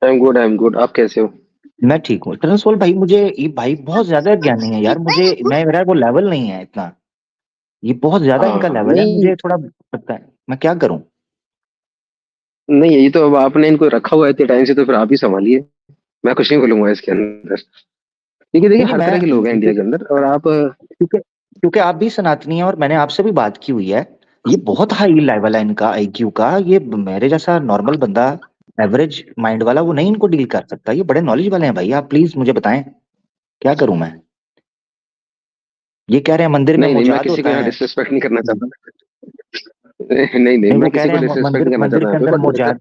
I am good. आप कैसे हो? मैं ठीक हूँ। टर्नसोल भाई, मुझे ये भाई बहुत ज्यादा ज्ञानी है यार। मुझे मैं मेरा वो लेवल नहीं है इतना। ये बहुत ज्यादा हाँ इनका हाँ, लेवल है, नहीं मुझे थोड़ा पता है। मैं क्या करूं? नहीं, ये तो अब आपने इनको रखा हुआ है इतने टाइम से, तो फिर आप ही संभालिए। मैं कुछ नहीं बोलूंगा इसके अंदर। देखिए देखिए, नहीं नहीं, हर तरह के लोग हैं इंडिया के अंदर, और आप क्योंकि क्योंकि आप भी सनातनी हैं और मैंने आपसे भी बात की हुई है। ये बहुत हाई लेवल है इनका आईक्यू का। ये मेरे जैसा नॉर्मल बंदा, एवरेज माइंड वाला, वो नहीं इनको डील कर सकता। ये बड़े नॉलेज वाले हैं भाई। आप प्लीज मुझे बताएं, क्या करूं मैं? ये कह रहे हैं मंदिर में नहीं नहीं, मैं मुजाद किसी को होता यहाँ है। डिसरिस्पेक्ट नहीं करना चाहता। नहीं नहीं, नहीं, वो मैं कह किसी रहे को हैं डिसरिस्पेक्ट मंदिर नहीं करना मंदिर चाहता के यहाँ पे, अंदर बट मुजाद।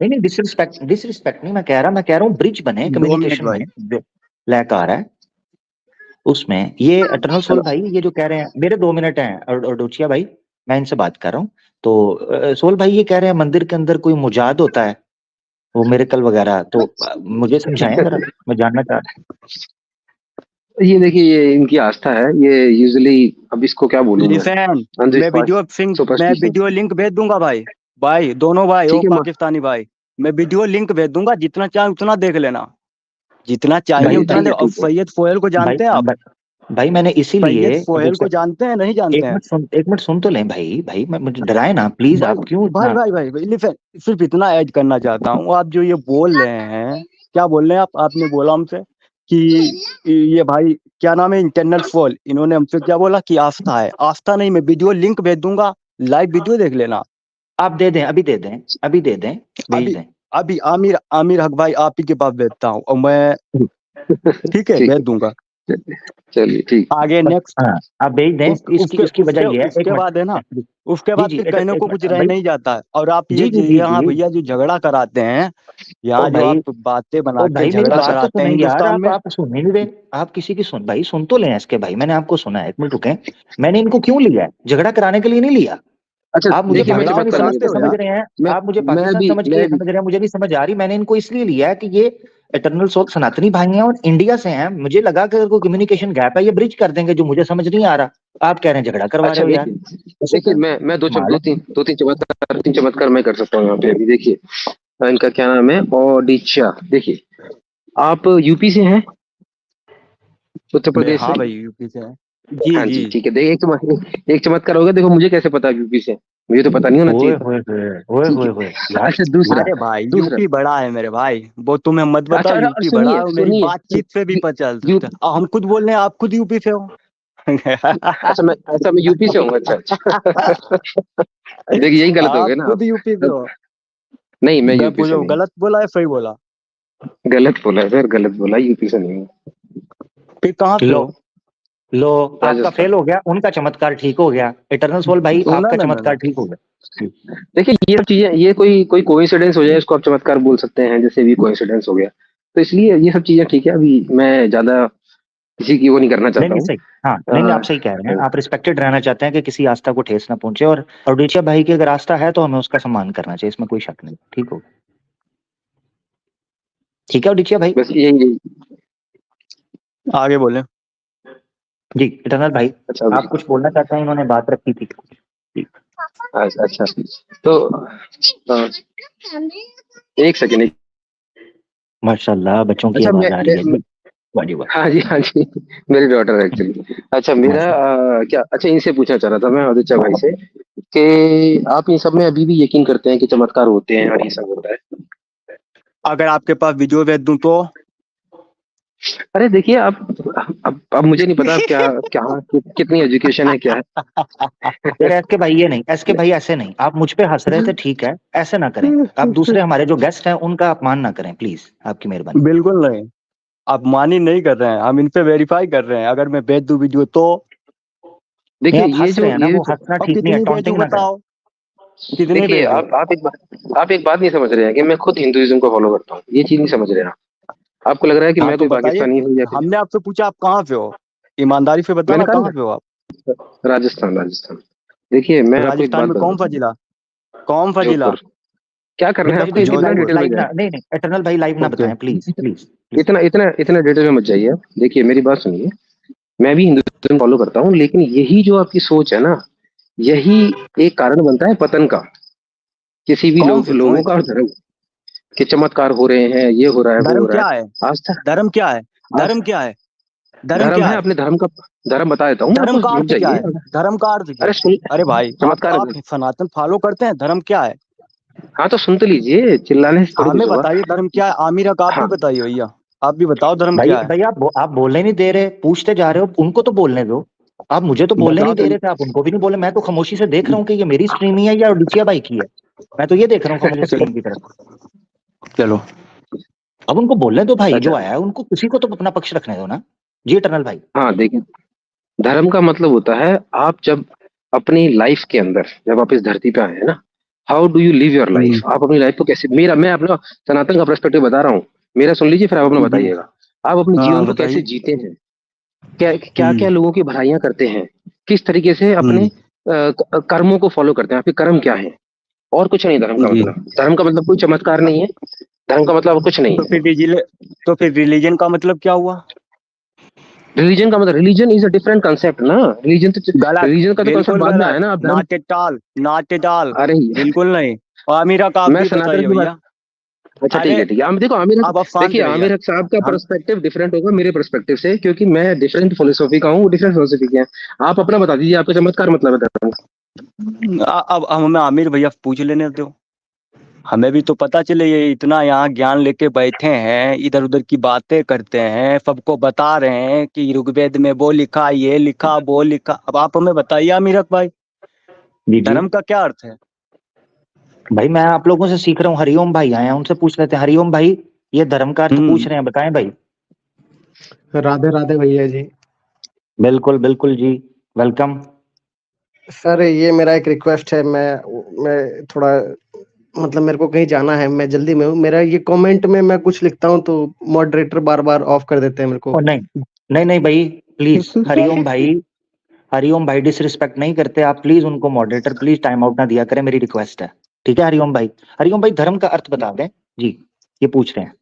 नहीं नहीं, डिसरिस्पेक्ट डिसरिस्पेक्ट नहीं मैं कह रहा। मैं कह रहा हूँ ब्रिज बने 2 मिनट कम्युनिकेशन में भाई। जो लैक आ रहा है उसमें। ये अटर्नल सोल भाई, ये जो कह रहे हैं, मेरे 2 मिनट हैं और डोचिया भाई, मैं इनसे बात कर रहा हूँ। तो सोल भाई ये कह रहे हैं मंदिर के अंदर कोई मुजाद होता है, वो मिरेकल वगैरह। तो मुझे समझाएं जरा, मैं जानना चाह रहा ये देखिए, ये इनकी आस्था है। ये यूजुअली, अब इसको क्या बोलूं मैं, लिसन, अंधविश्वास, मैं सुपरस्टिशन। वीडियो लिंक भेज दूंगा भाई। भाई दोनों भाई हो ठीक है पाकिस्तानी भाई। मैं वीडियो लिंक भेज दूंगा, जितना चाहे उतना देख लेना। जितना चाहिए भाई उतना ठीक दे। है अब ठीक है। सैयद सोहेल को भाई जानते हैं आप? भाई मैंने इसीलिए सैयद वो सोहेल को जानते हैं, नहीं जानते हैं? एक मिनट सुन तो लें भाई। भाई मैं मुझे डराए ना प्लीज, भाई आप क्यों भाई इतना? भाई भाई, भाई लिसन, सिर्फ इतना ऐड करना चाहता हूँ। आप जो ये बोल रहे हैं, क्या बोल रहे हैं आप? आपने बोला हमसे कि ये भाई क्या नाम है, इंटरनल फॉल। इन्होंने हमसे क्या बोला कि आस्था है। आस्था नहीं, मैं वीडियो लिंक भेज दूंगा, लाइव वीडियो देख लेना। आप दे दें, अभी दे दें, अभी दे दें, भेज अभी दें। अभी आमिर आमिर हक भाई आप ही के पास भेजता हूँ, और मैं ठीक है ठीक भेज है, दूंगा। चलिए ठीक। आगे बस नेक्स्ट। हाँ, आप भेज दें। इसकी उसके इसकी वजह उसके ये है, एक उसके बाद है ना, मिनट। उसके जी बाद जी, फिर एक कहने एक को कुछ मिनट रह भाई। नहीं जाता है। और आप ये जी जी जी यहाँ जी। भैया जो झगड़ा कराते हैं, ओ यहाँ जो भाई, आप बातें ओ बना के भाई मेरी झगड़ा बात तो कराते हैं सुने यार। हिंदुस्तान में। आप सुन ही नहीं रहे। आप किसी की सुन, भाई सुन तो लें इसके। भाई मैंने आपको सुना है, एक मिनट रुकें। मैंने इनको क्यों लिया है? झगड़ा कराने के लिए नहीं लिया। अच्छा, आप मुझे देखिए मैं झगड़ा पाकिस्तानी आप चमत्कार समझ आगे के कराते हो बढ़ता समझ यार। हूँ। रहे हैं। मैं आप मुझे मैं पाकिस्तान भी समझ के मैं भी समझ रहे हैं, मुझे नहीं समझ आ रही। मैंने इनको इसलिए लिया है कि ये इटर्नल सोल सनातनी भाई हैं और इंडिया से हैं। मुझे लगा कि अगर कोई कम्युनिकेशन गैप है, ये ब्रिज कर देंगे, जो मुझे समझ नहीं आ रहा। आप कह रहे हैं झगड़ा करवा अच्छा रहे हो यार। देखिए, ऐसे देखिए क्या? मैं कमाल है। दो तीन चमत्कार मैं कर सकता हूँ यहाँ पे। अभी देखिए, इनका क्या नाम है, ओडिशा। देखिए, आप यूपी से हैं? उत्तर मैं प्रदेश से? हाँ भाई यूपी से है। जी हाँ जी। जी, ठीक है। देखिए, एक चमत्कार होगा। देखो, मुझे कैसे पता है यूपी से? मुझे तो पता नहीं होना चाहिए ओए था। होए होए, ओए ठीक होए है। होए यार। अच्छा, दूसरा। अरे भाई दूसरा, यूपी बड़ा है मेरे भाई, वो तुम्हें मत अच्छा बताओ। अच्छा, यूपी बड़ा सुनिए है, और मेरी सुनिए। बातचीत से भी यू, पता यू, चलता है। हम खुद बोल रहे हैं, आप खुद यूपी से हो। अच्छा मैं यूपी से हूँ। अच्छा अच्छा। देखिए, यही गलत हो आप गए ना खुद आप। यूपी से हो। नहीं, मैं यूपी से बोलो, नहीं गलत बोला है सही बोला? हूँ। गलत बोला है सर, गलत बोला। यूपी से नहीं हूँ। फिर कहाँ से लो, हो? लो, आपका राजस्थान। फेल हो गया, उनका चमत्कार ठीक हो गया। इटर्नल सोल भाई, ना आपका ना ना चमत्कार ना। ठीक हो गया। देखिए, ये सब चीजें, ये कोई कोई कोइंसिडेंस हो जाए, इसको आप चमत्कार बोल सकते हैं, जैसे भी कोइंसिडेंस हो गया। तो इसलिए ये सब चीजें ठीक है। अभी मैं ज्यादा किसी की वो नहीं करना नहीं चाहता नहीं हूँ। सही। हाँ, नहीं नहीं, आप सही कह रहे हैं। आप रिस्पेक्टेड रहना चाहते हैं कि किसी आस्था को ठेस ना पहुंचे। और ओडिशा भाई की अगर आस्था है तो हमें उसका सम्मान करना चाहिए, इसमें कोई शक नहीं। ठीक हो? ठीक है ओडिशा भाई। बस यही यही। आगे बोले। जी इटर्नल भाई, अच्छा आप कुछ बोलना चाहते हैं? इन्होंने बात रखी थी कुछ। ठीक। अच्छा अच्छा। तो एक सेकेंड। माशाल्लाह, बच्चों की अच्छा आवाज आ रही है जी। वाह जी वाह। हाँ जी हाँ जी, मेरी डॉटर है एक्चुअली। अच्छा, मेरा माशा क्या, अच्छा इनसे पूछना चाह रहा था मैं, आदित्य भाई से, कि आप इन सब में अभी भी यकीन करते हैं कि चमत्कार होते हैं और ये सब होता है? अगर आपके पास वीडियो भेज दूं तो? अरे देखिए, अब मुझे नहीं पता आप क्या क्या कितनी एजुकेशन है, क्या यार, है। एसके भाई ये नहीं, एसके भाई ऐसे नहीं। आप मुझ पे हंस रहे थे, ठीक है, ऐसे ना करें। आप दूसरे हमारे जो गेस्ट हैं उनका अपमान ना करें प्लीज, आपकी मेहरबानी। बिल्कुल नहीं। आप मानी नहीं कर रहे हैं, हम इन पे वेरीफाई कर रहे हैं। अगर मैं भेज दूं वीडियो तो? नहीं, देखिए, आप हंस रहे हैं ना, वो हंसना अब ठीक नहीं है। कितनी भेजूं टॉन्टिंग ना करें। बताओ, कितनी देखिए, भेजूं? आप एक बात नहीं समझ रहे हैं कि मैं खुद हिंदुइज्म को फॉलो करता हूँ। ये चीज नहीं समझ रहे हैं आप। आपको लग रहा है कि हाँ मैं तो कोई बताइए। पाकिस्तानी हूँ या फिर। हमने आपसे पूछा आप कहाँ से हो, ईमानदारी से मैंने बताना कहा कहाँ ना, से हो आप। राजस्थान राजस्थान। देखिए, मैं आपको एक राजस्थान बात में कौन सा बताता हूँ। जिला? कौन सा जिला? जोधपुर। क्या करना है भाई आपको, भाई इतना लाइव डिटेल में लाइव जाए? ना, नहीं नहीं इटर्नल भाई, लाइव ना ओके। बताएं प्लीज प्लीज प्लीज। इतना इतना इतना डिटेल में मत जाइए आप। देखिए, मेरी बात सुनिए। मैं भी हिंदुइज्म फॉलो करता हूँ, लेकिन यही जो आपकी सोच है ना, यही एक कारण बनता है पतन का, किसी भी कौन सी लोगों का सोच? और धर्म। कि चमत्कार हो रहे हैं, ये हो रहा है, वो धर्म हो रहा क्या है। है? आज तक धर्म क्या है? धर्म क्या है? धर्म धर्म क्या है, है? अपने धर्म का धर्म बता देता हूँ मैं धर्म आपको, का रुक अर्थ क्या जाइए। है? धर्म का अर्थ क्या अरे है? सुन, अरे भाई, चमत्कार। आप सनातन फॉलो करते हैं? धर्म क्या है? हाँ तो सुन तो लीजिए, चिल्लाने से थोड़ी हमें कुछ होगा। बताइए धर्म क्या है। आमिर हक, आप भी हाँ बताइए भैया, आप भी बताओ धर्म भाई क्या है। भाई आप बोलने नहीं दे रहे, पूछते जा रहे हो, उनको तो बोलने दो। आप मुझे तो बोलने बता नहीं दे दो। रहे थे, आप उनको भी नहीं बोले। मैं तो खामोशी से देख रहा हूँ कि ये मेरी स्ट्रीम ही है या ओडिचिया भाई की है। मैं तो ये देख रहा हूँ खामोशी स्क्रीन की तरफ। चलो अब उनको बोलने दो भाई, अच्छा, जो आया है उनको, किसी को तो अपना पक्ष रखने दो ना। जी इटर्नल भाई। हाँ देखिए, धर्म का मतलब होता है, आप जब अपनी लाइफ के अंदर, जब आप इस धरती पे आए हैं ना, how do you live your hmm, life, आप अपनी लाइफ को कैसे, मेरा मैं अपना सनातन का पर्सपेक्टिव बता रहा हूँ, मेरा सुन लीजिए फिर आप अपना जी, बताइएगा। आप अपने हाँ जीवन को कैसे बताइए। जीते हैं, क्या क्या हम्म, क्या लोगों की भलाइयां करते हैं, किस तरीके से अपने हम्म, कर्मों को फॉलो करते हैं, आपके कर्म क्या है, और कुछ नहीं। जी। धर्म का मतलब कोई चमत्कार नहीं है, धर्म का मतलब और कुछ नहीं तो है। फिर रिलीजन का मतलब क्या हुआ? रिलीजन का मतलब, religion is a different concept ना। गलत, रिलीजन का तो कंसेप्ट बिल्कुल बाद में गलत। आया ना, आप धर्म। नाटे टाल, नाटे टाल, अरे बिल्कुल नहीं। और आमिर हक, आप मैं भी सनातन बताइए की बात, भैया। अच्छा ठीक अरे, है ठीक है, हम देखो आमिर हक, अब आप शांत देखिए रहिए। आमिर हक साहब का हम पर्सपेक्टिव डिफरेंट होगा मेरे पर्सपेक्टिव से, क्योंकि मैं डिफरेंट फिलोसफी का हूँ, वो डिफरेंट फिलोसफी के हैं। आप अपना बता दीजिए, आपका चमत्कार मतलब है धर्म का। अब हमें आमिर भैया पूछ लेने दो, हमें भी तो पता चले। ये इतना यहाँ ज्ञान लेके बैठे हैं, इधर उधर की बातें करते हैं, सबको बता रहे हैं कि ऋग्वेद में वो लिखा, ये लिखा, वो लिखा। अब आप हमें बताइए आमिर हक भाई, जी जी धर्म का क्या अर्थ है? भाई, मैं आप लोगों से सीख रहा हूँ। हरिओम भाई आए हैं, उनसे पूछ लेते हैं। हरिओम भाई, ये धर्म का अर्थ पूछ हम्म, रहे हैं, बताएं भाई। राधे राधे भैया जी। बिल्कुल बिल्कुल जी, वेलकम। सर ये मेरा एक रिक्वेस्ट है, मैं थोड़ा, मतलब मेरे को कहीं जाना है, मैं जल्दी में हूँ। मेरा ये कमेंट में मैं कुछ लिखता हूँ तो मॉडरेटर बार बार ऑफ कर देते हैं मेरे को। और नहीं नहीं नहीं भाई, प्लीज हरिओम भाई, हरिओम भाई डिसरिस्पेक्ट नहीं करते आप। प्लीज उनको मॉडरेटर प्लीज टाइम आउट ना दिया करें, मेरी रिक्वेस्ट है। ठीक है हरिओम भाई। हरिओम भाई, धर्म का अर्थ बता दें जी, ये पूछ रहे हैं।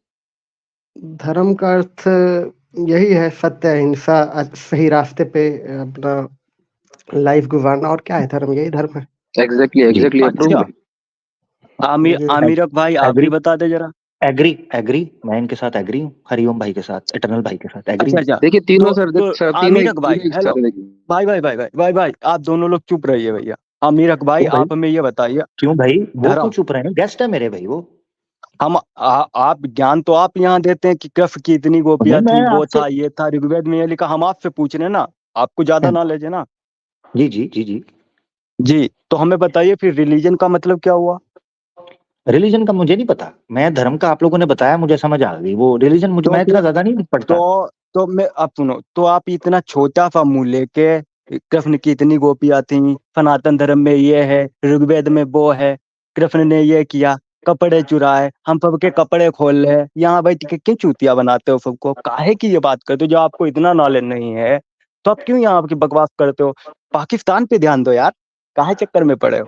धर्म का अर्थ यही है, सत्य, अहिंसा, सही रास्ते पे अपना लाइफ गुजारना। और क्या है धर्म? यही धर्म है एग्जैक्टली जी। एग्जैक्टली अच्छा, अप्रूव्ड। आमिर हक भाई, आप भी एग्री बता दे जरा। एग्री एग्री, मैं इनके साथ एग्री हूँ, हरिओम भाई के साथ, इटर्नल भाई के साथ एग्री अच्छा हूँ। अच्छा। देखिए तीनों तो सर, तो सर तीनों आमिर हक भाई, तीनों एक हेलो। साथ हैं, देखिए। भाई, आप दोनों लोग चुप रहिए भैया। आमिर हक भाई, क्यों भाई? आप हमें ये बताइए। क्यों भाई, वो क्यों धर्म, चुप रहे हैं? गेस्ट है मेरे भाई वो। आप ज्ञान तो आप यहाँ देते हैं कि कृष्ण की इतनी नहीं, गोपियां मैं थी, वो आपसे, था, ये था, ऋग्वेद में ये लिखा। हम आपसे पूछ रहे हैं ना, आपको ज्यादा नॉलेज है ना। जी जी जी जी। जी, तो हमें बताइए फिर रिलीजन का मतलब क्या हुआ? रिलीजन का मुझे नहीं पता, मैं धर्म का आप लोगों ने बताया, मुझे समझ आ गई। वो रिलीजन मुझे, तो मैं फिर इतना ज्यादा नहीं पढ़ता। तो मैं अब सुनो, तो आप इतना छोटा सा मुंह लेके, कृष्ण की इतनी गोपियां थी, सनातन धर्म में ये है, ऋग्वेद में वो है, कृष्ण ने ये किया, कपड़े चुराए, हम सबके कपड़े खोल रहे हैं, यहाँ बैठ के क्यों चूतिया बनाते हो सबको? काहे की ये बात करते हो? जो आपको इतना नॉलेज नहीं है तो आप क्यों यहाँ की बकवास करते हो? पाकिस्तान पे ध्यान दो यार, काहे चक्कर में पड़े हो?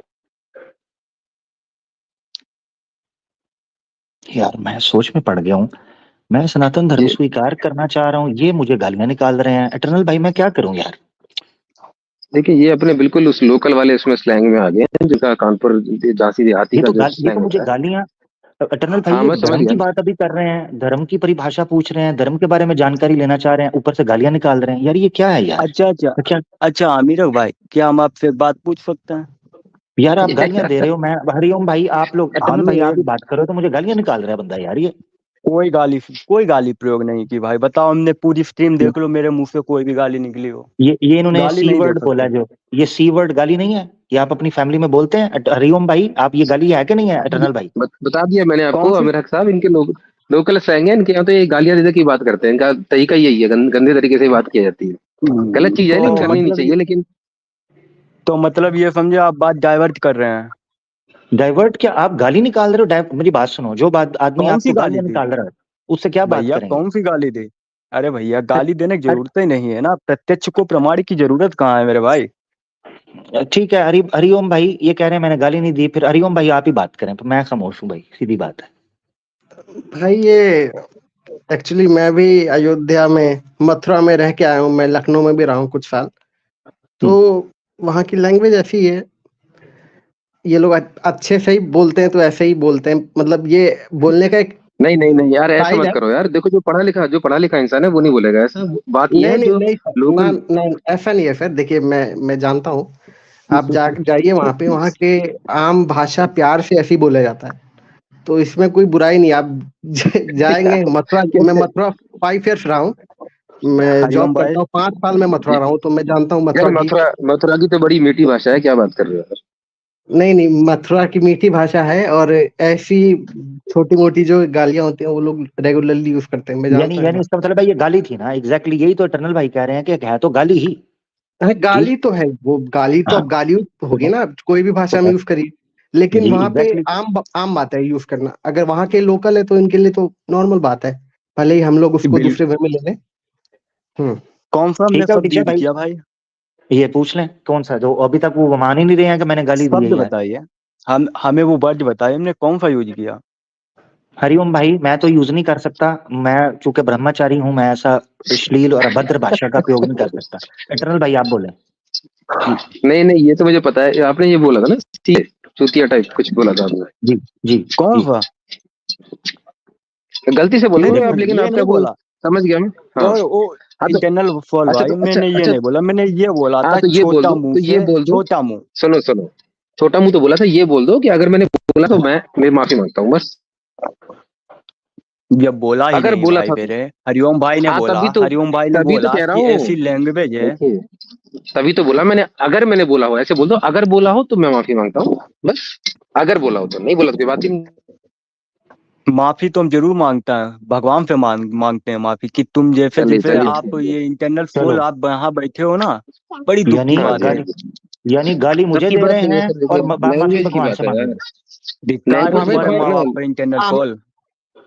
यार मैं सोच में पड़ गया हूँ। मैं सनातन धर्म ये स्वीकार करना चाह रहा हूँ, ये मुझे गालियां निकाल रहे हैं। इटर्नल भाई, मैं क्या करूँ यार? देखिए, ये अपने बिल्कुल उस लोकल वाले उसमें स्लैंग में आ गए हैं, जिनका कानपुर झांसी देहाती का जो ये स्लैंग तो मुझे होता है। गालियां, इटर्नल भाई हाँ ये मैं समझ धर्म गया। की बात अभी कर रहे हैं, धर्म की परिभाषा पूछ रहे हैं, धर्म के बारे में जानकारी लेना चाह रहे हैं, ऊपर से गालियां निकाल रहे हैं। यार ये क्या है यार? अच्छा अच्छा। क्या अच्छा आमिर भाई, क्या हम आपसे एक बात पूछ सकते हैं? यार, आप गालियां दे रहे हो। मैं, हरिओम भाई, आप लोग, इटर्नल हमें भाई आप भी एक, बात करो, तो मुझे गालियां निकाल रहा है बंदा यार ये। कोई गाली प्रयोग नहीं की भाई। बताओ, हमने पूरी स्ट्रीम देख लो, मेरे मुंह से कोई भी गाली निकली हो? ये इन्होंने गाली सी नहीं दे वर्ड बोला, सकते। जो ये सी वर्ड गाली नहीं है? ये आप अपनी फैमिली में बोलते हैं? हरिओम भाई, आप ये गाली है कि नहीं है इटर्नल भाई? बता दिया मैंने आपको कौन सी? अमीर हक साहब, इनके लोग लोकल स्लैंग है इनके यहाँ, तो ये गालियां दे की बात करते हैं, इनका तरीका यही है, गंदे तरीके से बात की जाती है। गलत चीज है लेकिन तो करनी नहीं चाहिए, लेकिन मतलब ये समझे आप बात डाइवर्ट कर रहे हैं? डाइवर्ट क्या? आप गाली निकाल रहे हो? मेरी बात सुनो, जो बात आदमी कौन सी आपको गाली गालियां दी निकाल रहा है, उससे क्या बात भैया? करेंगे? कौन सी गाली दी? अरे भैया, गाली देने की अरे जरूरत ही नहीं है ना, प्रत्यक्ष को प्रमाण की जरूरत कहाँ है मेरे भाई? ठीक है, हरिओम भाई ये कह रहे हैं मैंने गाली नहीं दी, फिर हरिओम भाई आप ही बात करें, मैं खामोश हूँ भाई, सीधी बात है। भाई। ये एक्चुअली मैं भी अयोध्या में, मथुरा में रह के आया हूँ। मैं लखनऊ में भी रहा हूँ कुछ साल। तो वहाँ की लैंग्वेज ऐसी है, ये लोग अच्छे से ही बोलते हैं तो ऐसे ही बोलते हैं, मतलब ये बोलने का एक नहीं नहीं नहीं यार, ऐसा स्टाइल मत है। करो यार। देखो, जो पढ़ा लिखा इंसान है वो नहीं बोलेगा ऐसा। बात ये है नहीं नहीं जो नहीं सर, लोग। ना नहीं, ऐसा नहीं है सर। देखिए मैं जानता हूँ, आप जाइए वहां पे, वहां के आम भाषा प्यार से ऐसे ही बोला जाता है, तो इसमें कोई बुराई नहीं। आप जाएंगे मथुरा, मैं मथुरा 5 इयर्स रहा हूँ, मैं जॉब हरिओम भाई, करता हूँ, 5 साल में मथुरा रहा हूँ, तो मैं जानता हूँ यार मथुरा की। मथुरा मथुरा की तो बड़ी मीठी भाषा है, क्या बात कर रहे हो यार। नहीं नहीं, मथुरा की मीठी भाषा है, और ऐसी छोटी मोटी जो गालियां होती हैं वो लोग रेगुलरली यूज करते हैं, मैं यानी जानता हूँ इस यानी बात इसका मतलब है ये गाली थी ना, एग्जैक्टली यही तो इटर्नल भाई कह रहे हैं कि है तो गाली ही को। थी। गाली तो है, वो गाली तो अब गाली होगी ना, कोई भी भाषा में यूज करिए, लेकिन जी वहां पे एग्जैक्टली। आम बात है यूज करना। अगर वहां के लोकल है तो इनके लिए तो नॉर्मल बात है, भले ही हम लोग उसको बिल दूसरे वे में ले लें। हम्म। कौन सा हमने ठीक है शब्द टीचर यूज भाई, किया भाई? ये पूछ लें कौन सा, जो अभी तक वो मान ही नहीं रहे हैं कि मैंने गाली दी है शब्द यार। बताइए, हम हमें वो वर्ड बताइए हमने कौन सा यूज किया। हरिओम भाई, मैं तो यूज नहीं कर सकता, मैं चूंकि ब्रह्मचारी हूं, मैं ऐसा अश्लील और अभद्र भाषा का प्रयोग नहीं कर सकता। इटर्नल भाई आप बोले। नहीं नहीं, ये तो मुझे पता है, आपने ये बोला था ना, चूतिया टाइप कुछ बोला था आपने। जी जी कौन जी। सा? गलती से बोले नहीं होंगे नहीं, आप, लेकिन ये आपका नहीं वो बोला। समझ गया मैं। हाँ वो हाँ तो इंटरनल फॉल अच्छा भाई, तो अच्छा मैंने ये अच्छा नहीं बोला, मैंने ये बोला हाँ था तो ये बोल छोटा दो, मुंह तो ये से बोल दो। छोटा मुंह। सुनो सुनो, छोटा मुंह तो बोला था, ये बोल दो कि अगर मैंने बोला तो मैं माफी मांगता हूँ बस। जब बोला ही अगर नहीं बोला भाई, था तो मेरे हरिओम भाई ने हाँ बोला, तभी तो, हरिओम भाई ने तभी तो बोला कह रहा कि हूँ। ऐसी लैंग्वेज है। देखिए, तभी तो बोला मैंने, अगर मैंने बोला हो ऐसे बोल दो, अगर बोला हो तो मैं माफी मांगता हूँ बस। अगर बोला हो तो, नहीं बोला तो कोई बात ही नहीं। माफी तो हम जरूर मांगता है, भगवान से मांगते हैं माफी कि तुम जैसे चलिए जैसे चलिए आप चलिए। ये इंटरनल चलो, फोल आप यहाँ बैठे हो ना, बड़ी दुख यानी की हाँ बात जी हाँ है। गाली, जी, यानी गाली मुझे सबकी दे बात रहे नहीं है हैं सर, और देखिए माफी लैंग्वेज की भगवान बात से है मांग यार। रहे हैं। धिक्कार है लैंग्वेज की आमिर तुम्हारे बात भाई, है माँ ना। बाप पर इंटरनल आम, फॉल।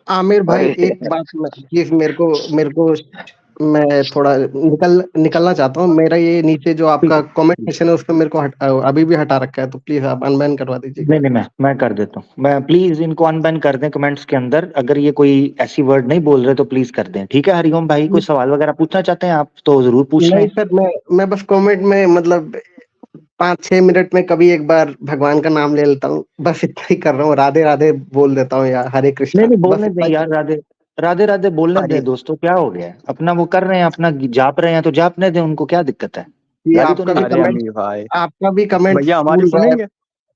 आमिर भाई अरे एक बात प्लीज, मेरे को मैं थोड़ा निकलना चाहता हूँ। मेरा ये नीचे जो ठीक आपका है कमेंट ठीक है। सेक्शन है उस पर मेरे को अभी भी हटा रखा है, तो प्लीज आप अनबैन करवा दीजिएगा। नहीं नहीं, मैं कर देता हूँ, मैं प्लीज इनको अनबैन कर दें कमेंट्स के अंदर। अगर ये कोई ऐसी वर्ड नहीं बोल रहे तो प्लीज कर दें, ठीक है। हरिओम भाई कोई सवाल वगैरह पूछना चाहते हैं आप तो जरूर पूछ नहीं लें। सर, मैं बस कमेंट में मतलब 5-6 मिनट में कभी एक बार भगवान का नाम ले लेता हूँ, बस इतना ही कर रहा हूँ। राधे राधे बोल देता हूँ या हरे नहीं कृष्णा, नहीं, बस बोलने इतना दें ही यार, राधे राधे राधे बोलने अरे दें दोस्तों, क्या हो गया है? अपना वो कर रहे हैं, अपना जाप रहे हैं तो जापने दें उनको, क्या दिक्कत है? ये गाली तो नहीं दे अरे रहे हैं। अमीर भाई, आपका भी कमेंट भैया हमारी कूल रहा है, सुनेंगे?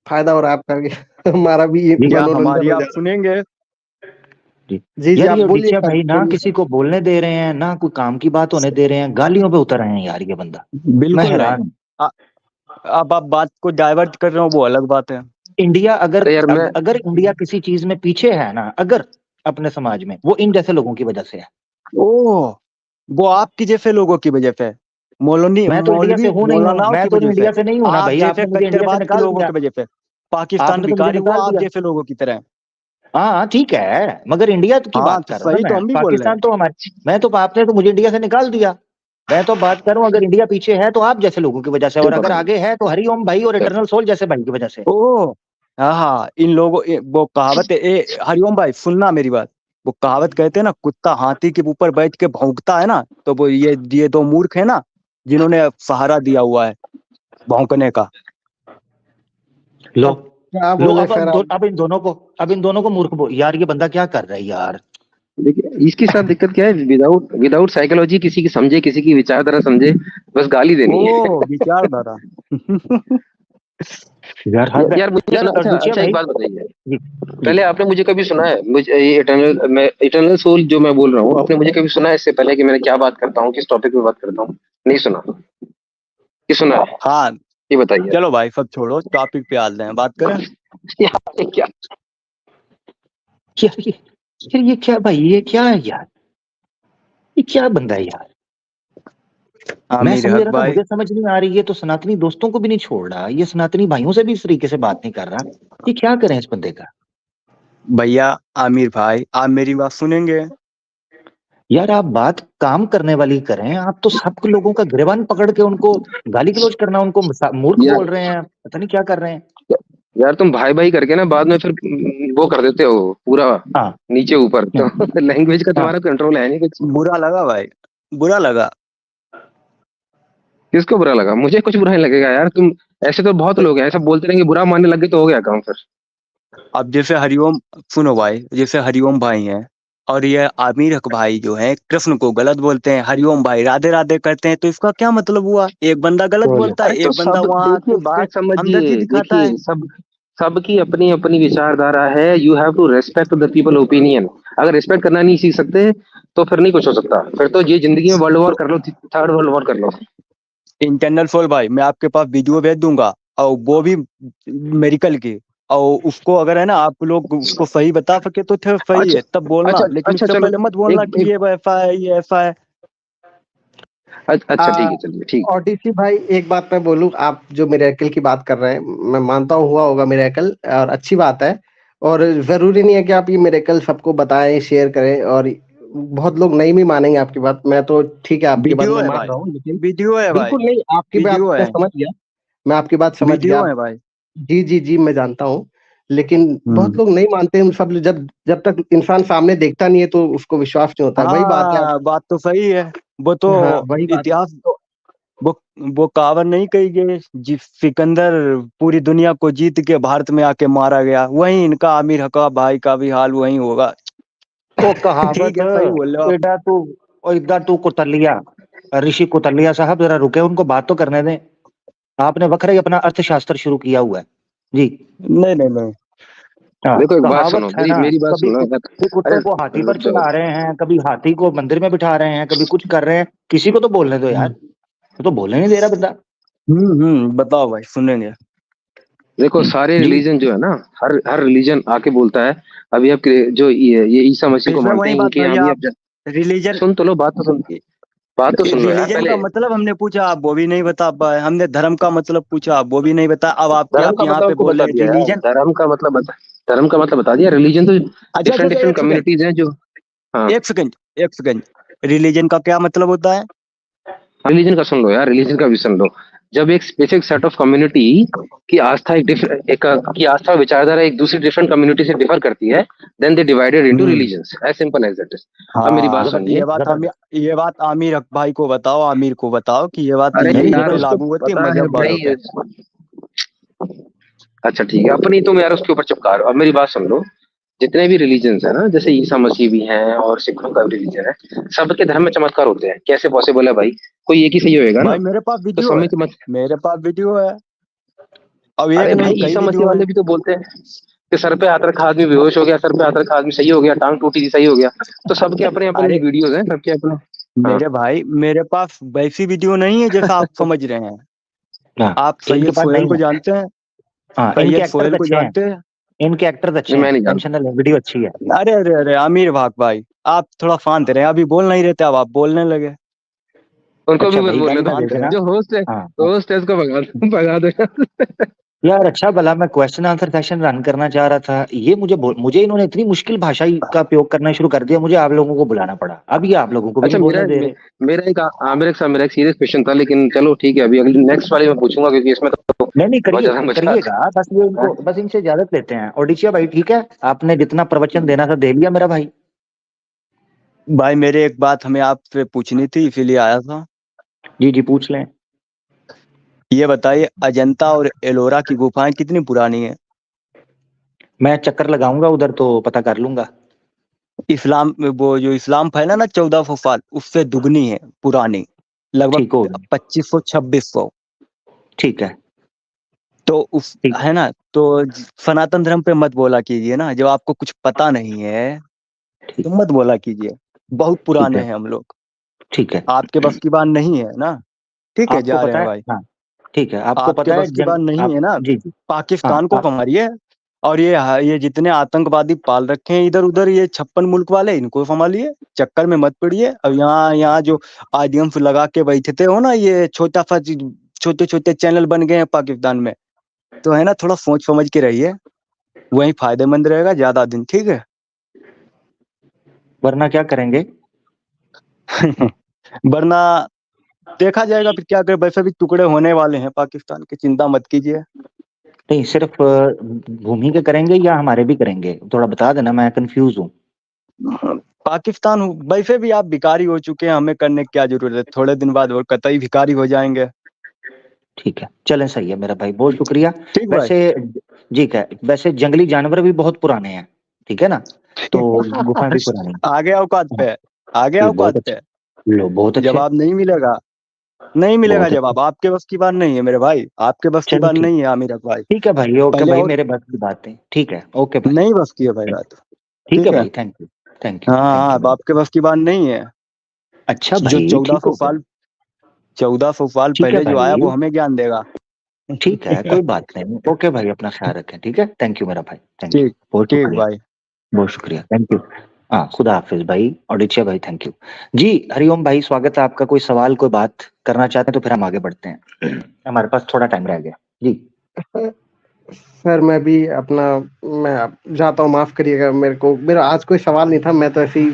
फायदा हो रहा है आपका भी। हमारा भी ये जी क्या मनोरंजन हमारी हो आप जा रहा सुनेंगे? जी। है। जी जी, यार आप ये बोलिए डिच्छा सर, भाई ना बोलिए किसी सर। को बोलने दे रहे हैं ना कोई काम की बात होने दे रहे हैं, गालियों पे उतर रहे हैं यार ये बंदा। मैं बिल्कुल नहीं। हैरान हूँ। आ- अब आप बात को डाइवर्ट कर रहे हो, वो अलग बात है। इंडिया अगर अरे यार मैं अगर इंडिया किसी चीज में पीछे है ना, अगर अपने समाज में, वो इन जैसे लोगों की वजह से है। ओह, वो आपकी जैसे लोगों की वजह से, मौलवी मैं तो इंडिया से मौलवी हूं नहीं हूँ, मौलानाओं मैं की तो वजह से, इंडिया से नहीं हूं ना आप भाई, जैसे आपने मुझे इंडिया से कट्टरवाद के निकाल लोगों दिया। की वजह से, पाकिस्तान आपने तो मुझे भिखारी वो निकाल आप दिया। जैसे लोगों की तरह। हाँ हाँ, ठीक है, मगर इंडिया की हाँ बात तो कर रहा हूँ सही ना तो मैं, हम भी बोल रहे हैं। पाकिस्तान तो हमारे, मैं तो, आपने तो मुझे इंडिया से निकाल दिया। मैं तो बात कर रहा हूँ, अगर इंडिया पीछे है तो आप जैसे लोगों की वजह से, और अगर आगे है तो हरिओम भाई और इटर्नल सोल जैसे भाई की वजह से। ओह, हाँ हाँ, इन लोगों वो कहावत है, हरिओम भाई सुनना मेरी बात। वो कहावत कहते हैं ना, कुत्ता हाथी के ऊपर बैठ के भौंकता है ना, तो वो ये दो मूर्ख है ना, जिन्होंने सहारा दिया हुआ है भौंकने का। लो अब क्या लो, बोले सर आप। अब इन दोनों को मूर्ख बोल यार, ये बंदा क्या कर रहा है यार। देखिए, इसके साथ दिक्कत क्या है, विदाउट विदाउट साइकोलॉजी किसी की समझे, किसी की विचारधारा समझे, बस गाली देनी है। ओ विचारधारा। यार हद है। यार मुझे यार सुना, अच्छा दुचिया अच्छा एक भाई। बात बताइए, जी जी। पहले आपने मुझे कभी सुना है, मुझे ये इटर्नल सोल जो मैं बोल रहा हूँ, आपने मुझे कभी सुना है इससे पहले कि मैंने क्या बात करता हूँ, किस टॉपिक पे बात करता हूँ? नहीं सुना कि सुना है? हाँ ये बताइए। चलो भाई, सब छोड़ो, टॉपिक पे आते हैं, बात करें। यार क्या यार ये क्या भाई, ये क्या है यार, ये क्या बंदा है यार। मैं आमिर समझ हक रहा था, भाई, मुझे समझ नहीं आ रही, ये तो सनातनी दोस्तों को भी नहीं छोड़ रहा, ये सनातनी भाइयों से भी इस तरीके से बात नहीं कर रहा। ये क्या करें इस बंदे का। भैया आमिर भाई, आप मेरी बात सुनेंगे? यार आप बात काम करने वाली करें, आप तो सब लोगों का गिरबान पकड़ के उनको गाली गलौज करना, उनको मूर्ख यार बोल रहे हैं, पता नहीं क्या कर रहे हैं। यार तुम भाई भाई करके ना बाद में फिर वो कर देते हो पूरा हाँ नीचे ऊपर, तो लैंग्वेज का हाँ। तुम्हारा कंट्रोल है नहीं कुछ। बुरा लगा भाई, बुरा लगा। किसको बुरा लगा? मुझे कुछ बुरा नहीं लगेगा यार। तुम ऐसे तो बहुत लोग हैं, ऐसा बोलते रहेंगे, बुरा मानने लग गए तो हो गया काम फिर। अब जैसे हरिओम, सुनो भाई, जैसे हरिओम भाई हैं और ये आमिर हक भाई जो है कृष्ण को गलत बोलते हैं, हरिओम भाई राधे राधे करते हैं, तो इसका क्या मतलब हुआ? एक बंदा गलत बोलता है, अरे तो एक बंदा सब वहां देखिए, के उस पे बात हमदर्दी समझिए, दिखाता देखिए है। सब, सबकी अपनी अपनी विचारधारा है। You have to respect the people opinion. अगर रेस्पेक्ट करना नहीं सीख सकते तो फिर नहीं कुछ हो सकता, फिर तो ये जिंदगी में वर्ल्ड वॉर तो कर लो, थर्ड वर्ल्ड वॉर कर लो। इंटरनल फोल भाई, मैं आपके पास वीडियो भेज दूंगा, और वो भी मेडिकल की, और उसको अगर है ना आप लोग उसको सही बता सके तो फिर सही अच्छा है, तब बोलना, अच्छा लेकिन अच्छा, उससे चलो पहले मत बोलना एक कि एक ये ऐसा है, ये ऐसा है। अच्छा ठीक है, चलिए ठीक है। ओडिसी भाई, एक बात मैं बोलूं, आप जो मिरेकल की बात कर रहे हैं, मैं मानता हूँ हुआ होगा मिरेकल, और अच्छी बात है। और जरूरी नहीं है कि आप ये मिरेकल सबको बताएं, शेयर करें, और बहुत लोग नहीं भी मानेंगे आपकी बात। मैं तो ठीक है, आपकी बात वीडियो मैं है मान भाई, रहा हूँ, लेकिन वीडियो है भाई, बिल्कुल नहीं, आपकी बात वीडियो मैं है, समझ गया, मैं आपकी बात समझ गया। वीडियो है भाई। जी जी जी, मैं जानता हूँ, लेकिन बहुत हम्म। लोग नहीं मानते हैं। सब जब जब तक इंसान सामने देखता नहीं है तो उसको विश्वास नहीं होता है। वही बात है। हाँ बात तो सही है। वो तो हाँ, वही बात है। इतिहास, वो वो कहावत नहीं कही गई, जिस सिकंदर पूरी दुनिया को जीत के भारत में आके मारा गया, वही इनका आमिर हका भाई का भी हाल वही होगा। वो कहावत ठीक है, सही बोल रहे हो आप। एडा तू इदा तू कुतलिया, ऋषि कुतलिया साहब जरा रुके, उनको बात तो करने दें। आपने वक्र ही अपना अर्थशास्त्र शुरू किया हुआ है जी। नहीं नहीं नहीं। हाँ, देखो एक बात कहावत सुनो, है मेरी ना, मेरी बात कभी सुनो कभी अरे कुत्ते को हाथी पर रुक जाओ। चढ़ा रहे हैं, कभी हाथी को मंदिर में बिठा रहे हैं, कभी कुछ कर रहे हैं। किसी को तो बोलने दो यार, वो तो बोलने नहीं दे रहा बंदा। बताओ भाई, सुनेंगे। देखो सारे जी, रिलीजन जो है ना, हर हर रिलीजन आके बोलता है। अभी आप जो ये ईसा मसीह फिर को से मानते वही हैं, बात इनके भाई, यहाँ भी आप आप रिलीजन, सुन तो लो, बात तो सुन लो यार रिलीजन का पहले। मतलब हमने पूछा, आप वो भी नहीं बता पाए, हमने धर्म का मतलब पूछा, आप वो भी नहीं बता, अब आपके धर्म आप का यहाँ मतलब पे आपको बोल बता रहे दिया यार, रिलीजन। धर्म का मतलब बता दिया। रिलीजन तो अच्छा अच्छा डिफरेंट अच्छा, डिफरेंट एक सेकंड, कम्युनिटीज हैं जो। हाँ, एक सेकंड, एक सेकंड, रिलीजन का क्या मतलब होता है? रिलीजन का सुन लो यार, रिलीजन का भी सुन लो। जब एक स्पेसिफिक सेट ऑफ कम्युनिटी की आस्था की आस्था विचारधारा एक दूसरी डिफरेंट कम्युनिटी से डिफर करती है, then they divided into hmm. Religions, as simple as it is. अब मेरी बात हाँ, सुनिए। जबरदस्त जबरदस्त। ये बात आमिर हक भाई को बताओ, आमिर को बताओ कि ये बात अरे नहीं नहीं, यहीं यार पे देखो, उसको लागू होती है पता है मजहब वालों पे। भाई। अच्छा ठीक है, अपनी तुम यार उसके ऊपर चिपका रहे हो। अब मेरी बात सुन लो। जितने भी रिलीजन्स है ना, जैसे ईसा मसीह भी हैं और सिखों का भी रिलीजन है, सबके धर्म में चमत्कार होते हैं। कैसे पॉसिबल है भाई? कोई एक ही सही होएगा ना? भाई मेरे पास तो वीडियो सब है, में चमत्कार। मेरे पास वीडियो है, अब एक अरे भाई नहीं कई ईसा मसीह वीडियो वाले हैं। भी तो बोलते हैं कि सर पे हाथ रखा आदमी बेहोश हो गया, सर पे हाथ रखा आदमी सही हो गया, टांग टूटी थी सही हो गया। तो सबके अपने अपने अरे वीडियोज हैं, सबके अपने। हाँ, मेरे भाई, मेरे पास वैसी वीडियो नहीं है जैसा आप समझ रहे हैं। हाँ, आप इनके सैयद पास सोहेल नहीं को है। जानते हैं? हाँ, इनके सैयद एक्टर्स सोहेल को अच्छे हैं, जानते हैं? इनके एक्टर्स अच्छे नहीं हैं, मैं नहीं टेंशन जानता। ना लें, वीडियो अच्छी है। अरे अरे अरे, आमिर भाग भाई, आप थोड़ा शांत रहे, अभी बोल नहीं रहे थे, अब आप बोलने लगे। उनको भी अच्छा मत भाई, बोलने लाइन दो, में शांत रहे। भेजना। जो होस्ट है, हाँ हाँ। होस्ट है उसको भगा दो। यार अच्छा भला मैं क्वेश्चन आंसर सेशन रन करना चाह रहा था, ये मुझे इन्होंने इतनी मुश्किल भाषा का प्रयोग करना शुरू कर दिया, मुझे आप लोगों को बुलाना पड़ा। अब ये आप लोगों को भी अच्छा नहीं बोलने दे मे, रहे। मेरा एक सीरियस क्वेश्चन था, लेकिन चलो ठीक है, अभी अगली नेक्स्ट वाले में पूछूंगा, क्योंकि इसमें तो नहीं नहीं, बहुत ज्यादा मजा आ करिएगा, बस ये रहा इनको, है। बस इनसे इजाजत लेते हैं। ओडिशिया भाई ठीक है, आपने जितना प्रवचन देना था दे लिया मेरा भाई। भाई मेरे एक बात हमें आपसे पूछनी थी, इसीलिए आया था। जी जी, पूछ लें। ये बताइए, अजंता और एलोरा की गुफाएं कितनी पुरानी है? मैं चक्कर लगाऊंगा उधर तो पता कर लूंगा। इस्लाम, वो जो इस्लाम फैला ना 1400 साल, उससे दुगनी है पुरानी, लगभग ठीक होगा। 2500 2600। ठीक है। तो उस, ठीक। है ना, तो सनातन धर्म पे मत बोला कीजिए ना, जब आपको कुछ पता नहीं है ठीक। तो मत बोला कीजिए। बहुत ठीक पुराने है। हैं हम लोग, ठीक है। आपके बस की बात नहीं है ना। ठीक है, आपको जा रहे पता हैं है, भाई। हाँ, ठीक है, आपको आपके पता है बस की बात नहीं आप है ना। जी। हाँ पाकिस्तान को संभालिए, और ये जितने आतंकवादी पाल रखे हैं इधर उधर, ये 56 मुल्क वाले, इनको संभालिए, चक्कर में मत पड़िए। अब यहाँ यहाँ जो ऑडियंस लगा के बैठते हो ना, ये छोटे छोटे चैनल बन गए हैं पाकिस्तान में, तो है ना, थोड़ा सोच समझ के रहिए, वही फायदेमंद रहेगा ज्यादा दिन, ठीक है। वरना क्या करेंगे। वरना देखा जाएगा फिर क्या करें, वैसे भी टुकड़े होने वाले हैं पाकिस्तान के, चिंता मत कीजिए। नहीं, सिर्फ भूमि के करेंगे या हमारे भी करेंगे, थोड़ा बता देना, मैं कंफ्यूज हूँ। पाकिस्तान वैसे भी आप भिखारी हो चुके हैं, हमें करने की क्या जरूरत है, थोड़े दिन बाद और कतई भिखारी हो जाएंगे। ठीक है, चलें, सही है मेरा भाई, बहुत शुक्रिया। ठीक भाई। वैसे जी है, वैसे जंगली जानवर भी बहुत पुराने हैं, ठीक है ना, तो गुफाएं भी पुरानी हैं। आगे औकात हाँ, पे, आगे ठीक, औकात बहुत पे। अच्छे, लो बहुत अच्छे, जवाब नहीं मिलेगा, नहीं मिलेगा बहुत अच्छे। जवाब। आपके बस की बात नहीं है मेरे भाई, आपके बस की चलो बात ठीक, नहीं है आमिर भाई। ठीक है भाई, ओके पहले भाई, और मेरे बस की बात है, ठीक है, ओके भाई, नहीं बस की है भाई बात। ठीक है ठीक है। भाई, थैंक यू, थैंक यू, हाँ थैंक हाँ, यू अब भाई। आपके बस की बात नहीं है। अच्छा जो भाई, चौदह ठीक सौ हो गया, साल 1400 साल ठीक है पहले जो आया वो भाई, हमें ज्ञान देगा। ठीक है, कोई बात नहीं, ओके भाई, अपना ख्याल रखें, ठीक है, थैंक यू मेरा भाई, थैंक यू, ठीक, बहुत ठीक शुक्रिया, भाई। बहुत शुक्रिया, थैंक यू। हाँ, खुदा हाफिज भाई, ऑडिचिया भाई, थैंक यू। जी, हरिओम भाई, स्वागत है आपका, कोई सवाल, कोई बात करना चाहते हैं तो फिर हम आगे बढ़ते हैं, हमारे पास थोड़ा टाइम रह गया जी। सर मैं भी अपना मैं जाता हूँ, माफ करिएगा, मेरा आज कोई सवाल नहीं था, मैं तो ऐसे ही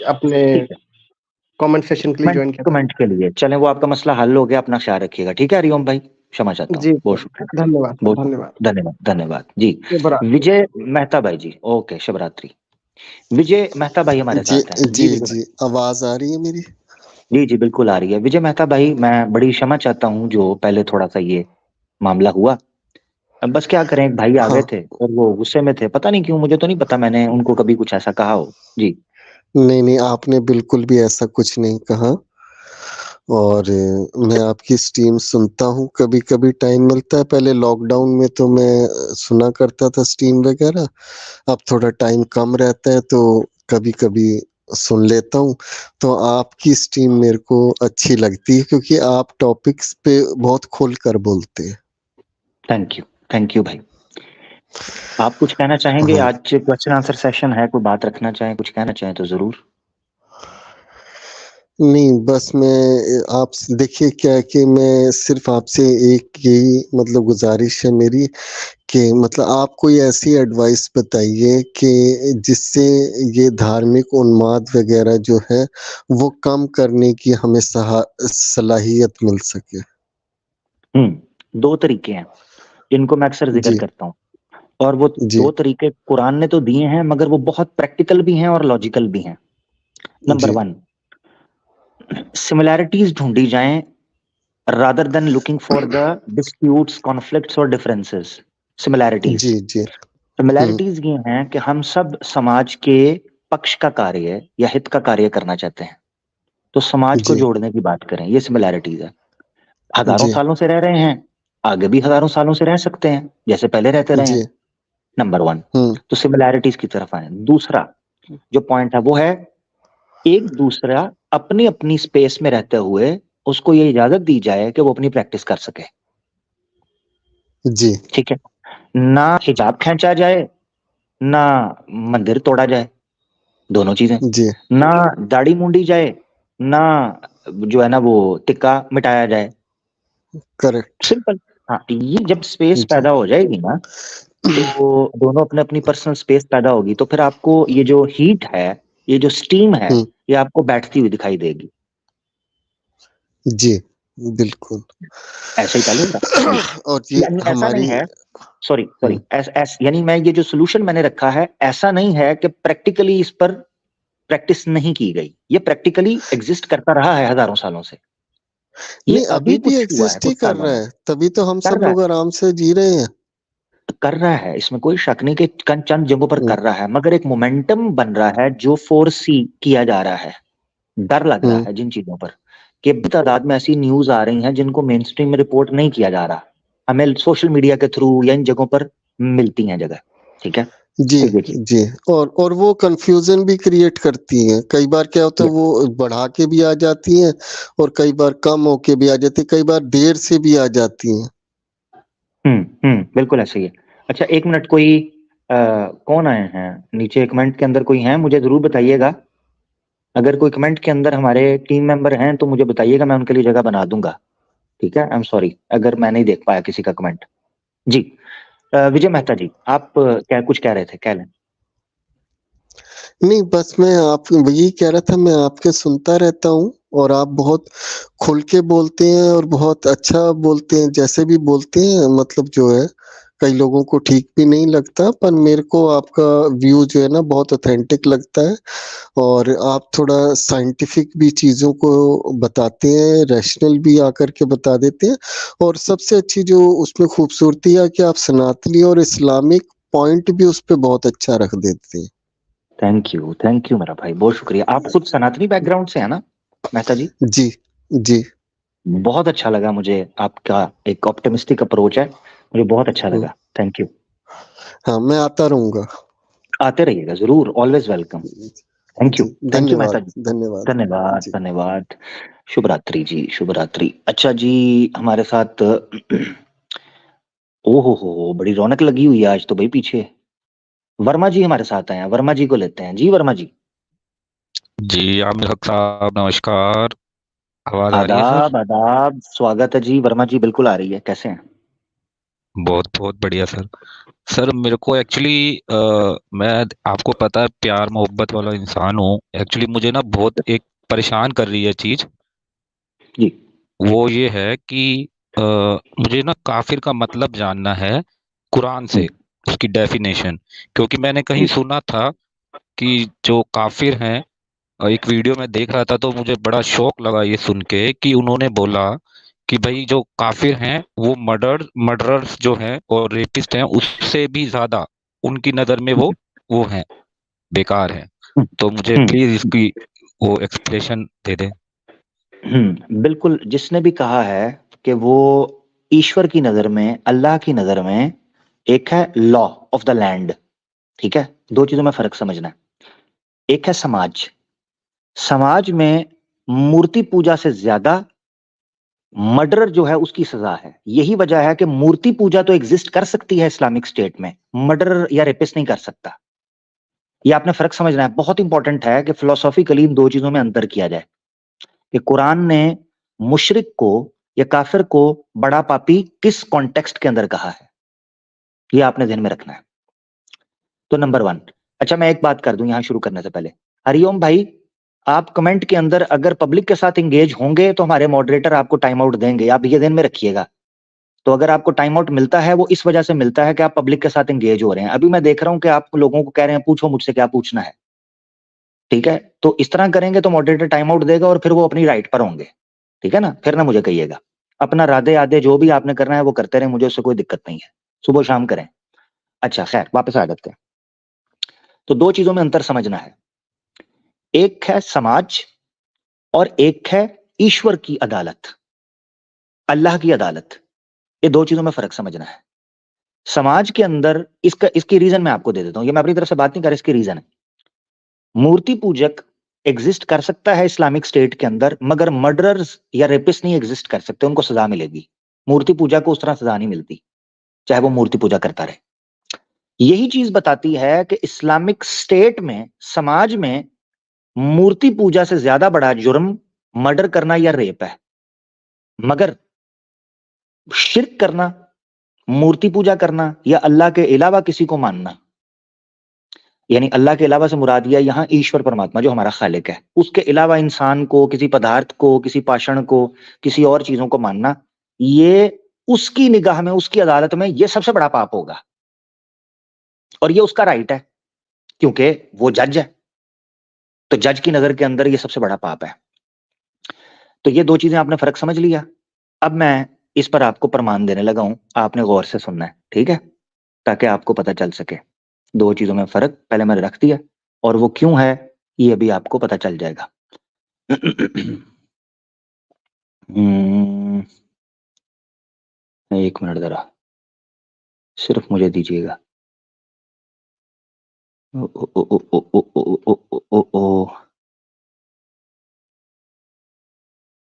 अपने ठीक है, कमेंट सेशन के लिए कमेंट ज्वाइन किया था। कमेंट के लिए चलें, वो आपका मसला हल हो गया, अपना ख्याल रखिएगा, ठीक है हरिओम भाई, क्षमा चाहता हूँ, जी बहुत सर, शुक्रिया, धन्यवाद सर, बहुत धन्यवाद। धन्यवाद, धन्यवाद जी। शुभ रात्रि। विजय मेहता भाई जी, ओके, शुभ रात्रि। विजय मेहता भाई हमारे जी साथ हैं जी जी, विजय जी, भाई, आवाज आ रही है मेरी? जी जी बिल्कुल आ रही है। विजय मेहता भाई, मैं बड़ी क्षमा चाहता हूँ जो पहले थोड़ा सा ये मामला हुआ, अब बस क्या करें, एक भाई आ हाँ, गए थे और वो गुस्से में थे, पता नहीं क्यों, मुझे तो नहीं पता मैंने उनको कभी कुछ ऐसा कहा हो जी। नहीं नहीं, आपने बिल्कुल भी ऐसा कुछ नहीं कहा। और मैं आपकी स्ट्रीम सुनता हूँ, कभी कभी टाइम मिलता है। पहले लॉकडाउन में तो मैं सुना करता था स्ट्रीम वगैरह, अब थोड़ा टाइम कम रहता है तो कभी कभी सुन लेता हूँ। तो आपकी स्ट्रीम मेरे को अच्छी लगती है क्योंकि आप टॉपिक्स पे बहुत खुल कर बोलते हैं। थैंक यू भाई। आप कुछ कहना चाहेंगे, हाँ, आज क्वेश्चन आंसर सेशन है, कोई बात रखना चाहें, कुछ कहना चाहें तो जरूर। नहीं बस मैं आप देखिए क्या है कि मैं सिर्फ आपसे एक ही मतलब गुजारिश है मेरी कि मतलब आप कोई ऐसी एडवाइस बताइए कि जिससे ये धार्मिक उन्माद वगैरह जो है वो कम करने की हमें सलाहियत मिल सके। दो तरीके हैं जिनको मैं अक्सर जिक्र जी करता हूँ, और वो जी दो तरीके कुरान ने तो दिए हैं, मगर वो बहुत प्रैक्टिकल भी हैं और लॉजिकल भी हैं। नंबर जी 1, सिमिलैरिटीज ढूंढी जाएं rather than looking for the disputes, conflicts और differences. Similarities. जी जी। हम्म। Similarities ये हैं कि हम सब समाज के पक्ष का कार्य या हित का कार्य करना चाहते हैं, तो समाज को जी जोड़ने की बात करें, ये सिमिलैरिटीज है। हजारों जी सालों से रह रहे हैं, आगे भी हजारों सालों से रह सकते हैं, जैसे पहले रहते रहे हैं। जी। नंबर 1, हम्म। तो सिमिलैरिटीज की तरफ आए। दूसरा जो पॉइंट है वो है, एक दूसरा अपनी अपनी स्पेस में रहते हुए उसको ये इजाजत दी जाए कि वो अपनी प्रैक्टिस कर सके, जी ठीक है, ना हिजाब खींचा जाए, ना मंदिर तोड़ा जाए, दोनों चीजें, जी। ना दाढ़ी मूंडी जाए, ना जो है ना वो टिक्का मिटाया जाए, करेक्ट। सिंपल। हाँ, ये जब स्पेस जी पैदा हो जाएगी ना, तो दोनों अपने अपनी पर्सनल स्पेस पैदा होगी, तो फिर आपको ये जो हीट है, ये जो स्टीम है, हम्म। ये आपको बैठती हुई दिखाई देगी। जी बिल्कुल। ऐसे ही पहले होता जी। और ये यानी ऐसा नहीं हमारी है, सॉरी हम्म, सॉरी, यानी मैं ये जो सोल्यूशन मैंने रखा है, ऐसा नहीं है कि प्रैक्टिकली इस पर प्रैक्टिस नहीं की गई, ये प्रैक्टिकली एग्जिस्ट करता रहा है हजारों सालों से, ये नहीं अभी अभी भी कुछ हुआ है एग्जिस्ट ही कुछ कर सालों रहा में, है, तभी तो हम कर सब रहा है, लोग आराम से जी रहे हैं। कर रहा है, इसमें कोई शक नहीं कि चंद जगहों पर हम्म। कर रहा है, मगर एक मोमेंटम बन रहा है जो फोर्स किया जा रहा है। डर लग रहा हम्म। है जिन चीजों पर, कि बड़ी तादाद में ऐसी न्यूज आ रही हैं जिनको मेन स्ट्रीम में रिपोर्ट नहीं किया जा रहा, हमें सोशल मीडिया के थ्रू या इन जगहों पर मिलती हैं जगह, ठीक है, जी एक देखिए, जी। और वो कंफ्यूजन भी क्रिएट करती हैं। कई बार क्या होता है ये, वो बढ़ा के भी आ जाती हैं और कई बार कम होके भी आ जाती है, कई बार देर से भी आ जाती हैं। बिल्कुल ऐसे ही है। अच्छा, एक मिनट, कोई कौन आए हैं नीचे कमेंट के अंदर, कोई हैं, मुझे जरूर बताइएगा, अगर कोई कमेंट के अंदर हमारे टीम मेंबर हैं तो मुझे बताइएगा, मैं उनके लिए जगह बना दूंगा, ठीक है, आई एम सॉरी अगर मैं नहीं देख पाया किसी का कमेंट जी। विजय मेहता जी, आप क्या कुछ कह रहे थे, कह लें। नहीं बस मैं आप यही कह रहा था, मैं आपके सुनता रहता हूँ और आप बहुत खुल के बोलते हैं और बहुत अच्छा बोलते हैं, जैसे भी बोलते हैं मतलब जो है कई लोगों को ठीक भी नहीं लगता, पर मेरे को आपका व्यू जो है ना बहुत ऑथेंटिक लगता है और आप थोड़ा साइंटिफिक भी चीज़ों को बताते हैं, रैशनल भी आकर के बता देते हैं और सबसे अच्छी जो उसमें खूबसूरती है कि आप सनातनी और इस्लामिक पॉइंट भी उस पे बहुत अच्छा रख देते हैं। थैंक यू मेरा भाई, बहुत शुक्रिया। आप खुद सनातनी बैकग्राउंड से है ना मेहता जी? जी, जी। बहुत अच्छा लगा मुझे, आपका एक ऑप्टिमिस्टिक अप्रोच है, मुझे बहुत अच्छा हुँ। लगा। Thank you. हाँ, मैं आता रहूँगा। आते रहिएगा ज़रूर, ऑलवेज वेलकम। थैंक जी, यू मेहता जी। धन्यवाद। धन्यवाद, जी। धन्यवाद। शुभ रात्रि जी, शुभ रात्रि। अच्छा जी, हमारे साथ ओहो हो, बड़ी रौनक लगी हुई है आज तो भाई पीछे। वर्मा जी हमारे साथ आए हैं, वर्मा जी को लेते हैं। जी वर्मा जी। जी, आमिर हक साहब नमस्कार। आवाज़ आ रही है सर? आदाब, स्वागत है जी। वर्मा जी बिल्कुल आ रही है, कैसे हैं? बहुत बढ़िया सर। सर मेरे को एक्चुअली मैं आपको पता है प्यार मोहब्बत वाला इंसान हूँ। एक्चुअली मुझे ना बहुत एक परेशान कर रही है चीज। जी। वो ये है कि मुझे ना काफिर का मतलब जानना है कुरान से, उसकी डेफिनेशन। क्योंकि मैंने कहीं जी। सुना था कि जो काफिर हैं, एक वीडियो में देख रहा था तो मुझे बड़ा शौक लगा ये सुन के कि उन्होंने बोला कि भाई जो काफिर हैं वो मर्डरर्स जो हैं और रेपिस्ट हैं उससे भी ज्यादा उनकी नजर में वो हैं, बेकार हैं। तो मुझे प्लीज इसकी वो एक्सप्लेनेशन दे दें। बिल्कुल, जिसने भी कहा है कि वो ईश्वर की नजर में, अल्लाह की नजर में, एक है लॉ ऑफ द लैंड, ठीक है? दो चीजों में फर्क समझना है। एक है समाज, समाज में मूर्ति पूजा से ज्यादा मर्डर जो है उसकी सजा है। यही वजह है कि मूर्ति पूजा तो एग्जिस्ट कर सकती है इस्लामिक स्टेट में, मर्डर या रेपिस्ट नहीं कर सकता। ये आपने फर्क समझना है, बहुत इंपॉर्टेंट है कि फिलोसॉफिकली इन दो चीजों में अंतर किया जाए कि कुरान ने मुशरिक को या काफिर को बड़ा पापी किस कॉन्टेक्स्ट के अंदर कहा है, ये आपने ध्यान में रखना है। तो नंबर वन। अच्छा, मैं एक बात कर दूं यहां शुरू करने से पहले। हरिओम भाई, आप कमेंट के अंदर अगर पब्लिक के साथ एंगेज होंगे तो हमारे मॉडरेटर आपको टाइम आउट देंगे, आप ये ध्यान में रखिएगा। तो अगर आपको टाइम आउट मिलता है वो इस वजह से मिलता है कि आप पब्लिक के साथ एंगेज हो रहे हैं। अभी मैं देख रहा हूं कि आप लोगों को कह रहे हैं पूछो मुझसे क्या पूछना है, ठीक है? तो इस तरह करेंगे तो मॉडरेटर टाइम आउट देगा और फिर वो अपनी राइट पर होंगे, ठीक है ना? फिर ना मुझे कहिएगा। अपना राधे आधे जो भी आपने करना है वो करते रहे, मुझे उससे कोई दिक्कत नहीं है, सुबह शाम करें। अच्छा खैर, वापस आ जाते हैं। तो दो चीजों में अंतर समझना है, एक है समाज और एक है ईश्वर की अदालत, अल्लाह की अदालत। ये दो चीजों में फर्क समझना है। समाज के अंदर इसकी रीजन मैं आपको दे देता हूं, ये मैं अपनी तरफ से बात नहीं कर रहा, इसकी रीजन है। मूर्ति पूजक एग्जिस्ट कर सकता है इस्लामिक स्टेट के अंदर, मगर मर्डरर्स या रेपिस्ट नहीं एग्जिस्ट कर सकते, उनको सजा मिलेगी। मूर्ति पूजा को उस तरह सजा नहीं मिलती, चाहे वो मूर्ति पूजा करता रहे। यही चीज बताती है कि इस्लामिक स्टेट में, समाज में, मूर्ति पूजा से ज्यादा बड़ा जुर्म मर्डर करना या रेप है। मगर शिर्क करना, मूर्ति पूजा करना या अल्लाह के अलावा किसी को मानना, यानी अल्लाह के अलावा से मुराद यह यहाँ ईश्वर परमात्मा जो हमारा खालिक है, उसके अलावा इंसान को, किसी पदार्थ को, किसी पाषाण को, किसी और चीजों को मानना, ये उसकी निगाह में, उसकी अदालत में ये सबसे बड़ा पाप होगा। और ये उसका राइट है क्योंकि वो जज है, तो जज की नजर के अंदर ये सबसे बड़ा पाप है। तो ये दो चीजें आपने फर्क समझ लिया। अब मैं इस पर आपको प्रमाण देने लगा हूं, आपने गौर से सुनना है, ठीक है? ताकि आपको पता चल सके दो चीजों में फर्क पहले मैंने रख दिया, और वो क्यों है ये भी आपको पता चल जाएगा। हम्म, एक मिनट जरा, सिर्फ मुझे दीजिएगा। ओ, ओ, ओ, ओ, ओ, ओ, ओ, ओ, ओ, ओ, ओ,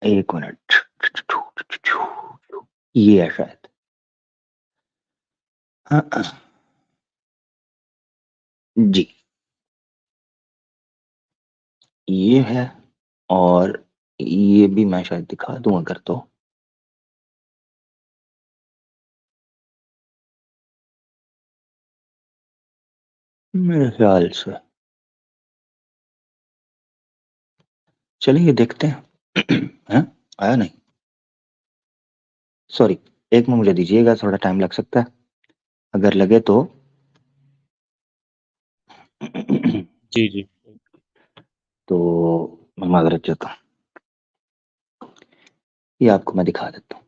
एक मिनट, ये है शायद। जी, ये है, और ये भी मैं शायद दिखा दूं अगर तो। मेरे ख्याल से चलिए देखते हैं। हैं? आया नहीं, सॉरी, एक में मुझे दीजिएगा, थोड़ा टाइम लग सकता है। अगर लगे तो जी जी तो मैं माजरत चाहता हूँ। ये आपको मैं दिखा देता हूँ।